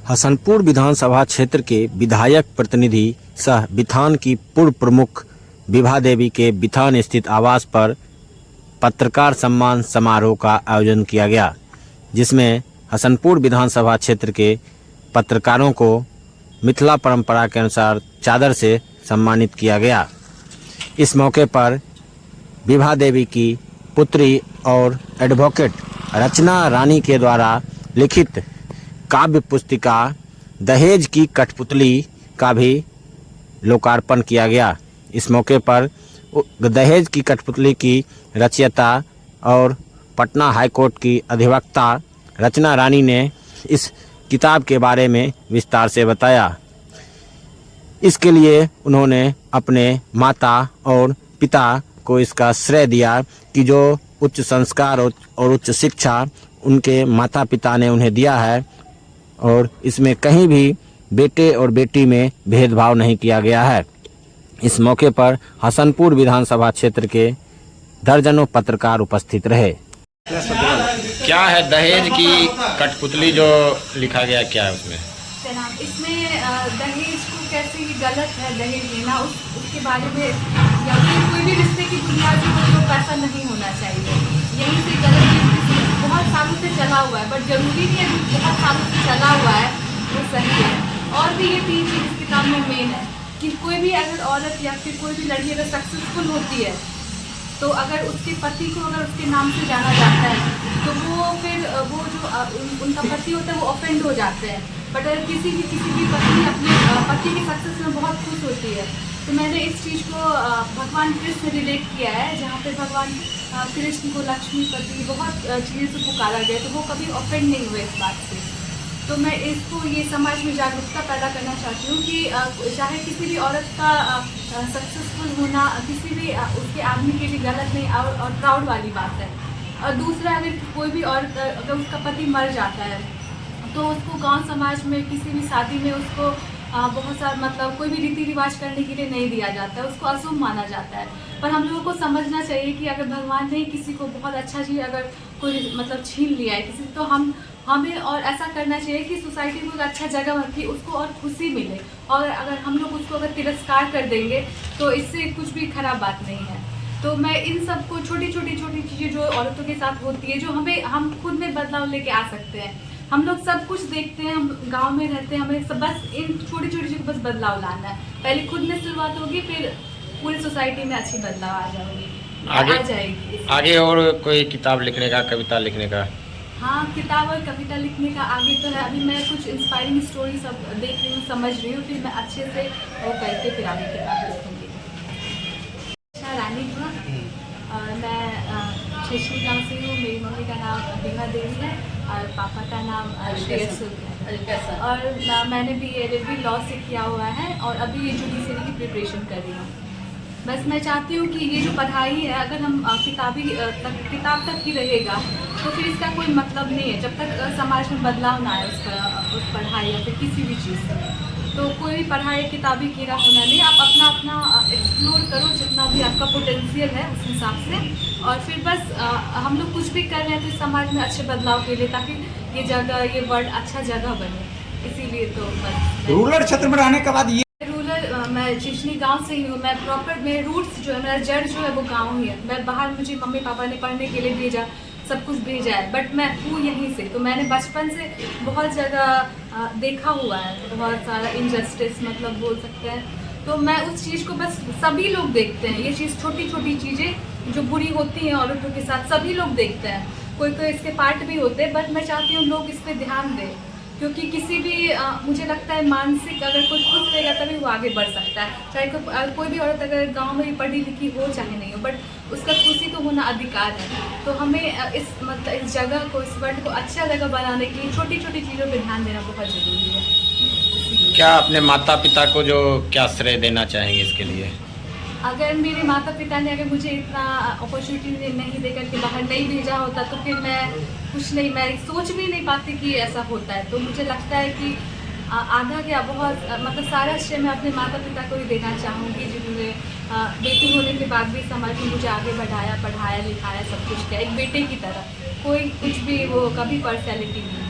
हसनपुर विधानसभा क्षेत्र के विधायक प्रतिनिधि सह बिथान की पूर्व प्रमुख विभा देवी के बिथान स्थित आवास पर पत्रकार सम्मान समारोह का आयोजन किया गया, जिसमें हसनपुर विधानसभा क्षेत्र के पत्रकारों को मिथिला परंपरा के अनुसार चादर से सम्मानित किया गया। इस मौके पर विभा देवी की पुत्री और एडवोकेट रचना रानी के द्वारा लिखित काव्य पुस्तिका दहेज की कठपुतली का भी लोकार्पण किया गया। इस मौके पर दहेज की कठपुतली की रचयिता और पटना हाईकोर्ट की अधिवक्ता रचना रानी ने इस किताब के बारे में विस्तार से बताया। इसके लिए उन्होंने अपने माता और पिता को इसका श्रेय दिया कि जो उच्च संस्कार और उच्च शिक्षा उनके माता पिता ने उन्हें दिया है और इसमें कहीं भी बेटे और बेटी में भेदभाव नहीं किया गया है। इस मौके पर हसनपुर विधानसभा क्षेत्र के दर्जनों पत्रकार उपस्थित रहे। क्या है दहेज की कठपुतली जो लिखा गया, क्या है उसमें? इसमें दहेज को कैसे ये गलत है दहेज लेना, उसके बारे में या फिर कोई भी रिश्ते की बुनियादी तो पैसा नहीं होना चाहिए, यही से गलत बहुत सालों से चला हुआ है। बट जरूरी नहीं है, बहुत सालों से चला हुआ है वो सही है। और भी ये 3 चीज़ इस किताब में मेन है कि कोई भी अगर औरत या फिर कोई भी लड़की अगर सक्सेसफुल होती है तो अगर उसके पति को अगर उसके नाम से जाना जाता है तो वो फिर वो जो उनका पति होता है वो ऑफेंड हो जाते हैं। बट अगर किसी भी पत्नी अपने पति के सक्सेस में बहुत खुश होती है तो मैंने इस चीज़ को भगवान कृष्ण रिलेट किया है, जहाँ पे भगवान कृष्ण को लक्ष्मीपति बहुत चीज़ों से पुकारा गया तो वो कभी ऑफेंड नहीं हुए इस बात से। तो मैं इसको ये समाज में जागरूकता पैदा करना चाहती हूँ कि चाहे किसी भी औरत का सक्सेसफुल होना किसी भी उसके आदमी के लिए गलत नहीं और प्राउड वाली बात है। और दूसरा, अगर कोई भी औरत अगर उसका पति मर जाता है तो उसको गांव समाज में किसी भी शादी में उसको बहुत सारा मतलब कोई भी रीति रिवाज करने के लिए नहीं दिया जाता है, उसको अशुभ माना जाता है। पर हम लोगों को समझना चाहिए कि अगर भगवान ने किसी को बहुत अच्छा चीज़ अगर कोई मतलब छीन लिया है किसी तो हमें और ऐसा करना चाहिए कि सोसाइटी को एक अच्छा जगह कि उसको और खुशी मिले। और अगर हम लोग उसको अगर तिरस्कार कर देंगे तो इससे कुछ भी खराब बात नहीं है। तो मैं इन सब को छोटी छोटी चीज़ें जो औरतों के साथ होती है जो हम खुद में बदलाव लेके आ सकते हैं। हम लोग सब कुछ देखते हैं, हम गांव में रहते हैं, हमें सब बस इन छोटी छोटी चीज़ों को बस बदलाव लाना है। पहले खुद में शुरुआत होगी, फिर पूरी सोसाइटी में अच्छी बदलाव आ जाएगी। आगे और कोई किताब लिखने का, कविता लिखने का? हाँ, किताब और कविता लिखने का आगे तो है। अभी मैं कुछ इंस्पायरिंग स्टोरी सब देख रही हूँ, समझ रही हूँ, फिर मैं अच्छे से वो करके फिर आगे किताब लिखूँगी। रानी हुआ और मैं छिछली गाँव से हूँ। मेरी मम्मी का नाम विभा देवी है और पापा का नाम श्रेयस है। और मैंने भी LLB लॉ से किया हुआ है और अभी ये जुडिशरी की प्रिपरेशन कर रही हूँ। बस मैं चाहती हूँ कि ये जो पढ़ाई है अगर हम किताब तक ही रहेगा तो फिर इसका कोई मतलब नहीं है जब तक समाज में बदलाव ना आए उस पढ़ाई या फिर किसी भी चीज़ से। तो कोई भी पढ़ाई किताबी कीड़ा होना नहीं, आप अपना एक्सप्लोर करो जितना भी आपका पोटेंशियल है उस हिसाब से। और फिर बस हम लोग कुछ भी कर रहे हैं तो इस समाज में अच्छे बदलाव के लिए, ताकि ये वर्ल्ड अच्छा जगह बने, इसीलिए तो बस। रूरल क्षेत्र में रहने के बाद ये मैं चिचनी गांव से ही हूँ। मैं प्रॉपर मेरे रूट्स जो है, मेरा जड़ जो है वो गांव ही है। मैं बाहर मुझे मम्मी पापा ने पढ़ने के लिए भेजा, सब कुछ भेजा है, बट मैं हूँ यहीं से। तो मैंने बचपन से बहुत जगह देखा हुआ है, बहुत सारा इनजस्टिस मतलब बोल सकते हैं। तो मैं उस चीज़ को बस सभी लोग देखते हैं, ये चीज़ छोटी छोटी चीज़ें जो बुरी होती हैं औरतों के साथ सभी लोग देखते हैं, कोई इसके पार्ट भी होते हैं। बट मैं चाहती हूँ लोग इस पर ध्यान दें, क्योंकि किसी भी मुझे लगता है मानसिक अगर कोई खुश रहेगा तभी वो आगे बढ़ सकता है। चाहे कोई भी औरत अगर गांव में भी पढ़ी लिखी हो चाहे नहीं हो, बट उसका खुशी तो होना अधिकार है। तो हमें इस जगह को, इस वर्ल्ड को अच्छा जगह बनाने के लिए छोटी छोटी चीज़ों पर ध्यान देना बहुत ज़रूरी है। क्या अपने माता पिता को जो क्या श्रेय देना चाहेंगे इसके लिए? अगर मेरे माता पिता ने अगर मुझे इतना अपॉर्चुनिटी नहीं देकर के बाहर नहीं भेजा होता तो फिर मैं कुछ नहीं, मैं सोच भी नहीं पाती कि ऐसा होता है। तो मुझे लगता है कि आधा क्या बहुत मतलब सारा श्रेय मैं अपने माता पिता को ही देना चाहूँगी, जिन्होंने बेटी होने के बाद भी समाज में मुझे आगे बढ़ाया, पढ़ाया लिखाया, सब कुछ किया एक बेटे की तरह। कोई कुछ भी वो कभी पर्सनैलिटी नहीं।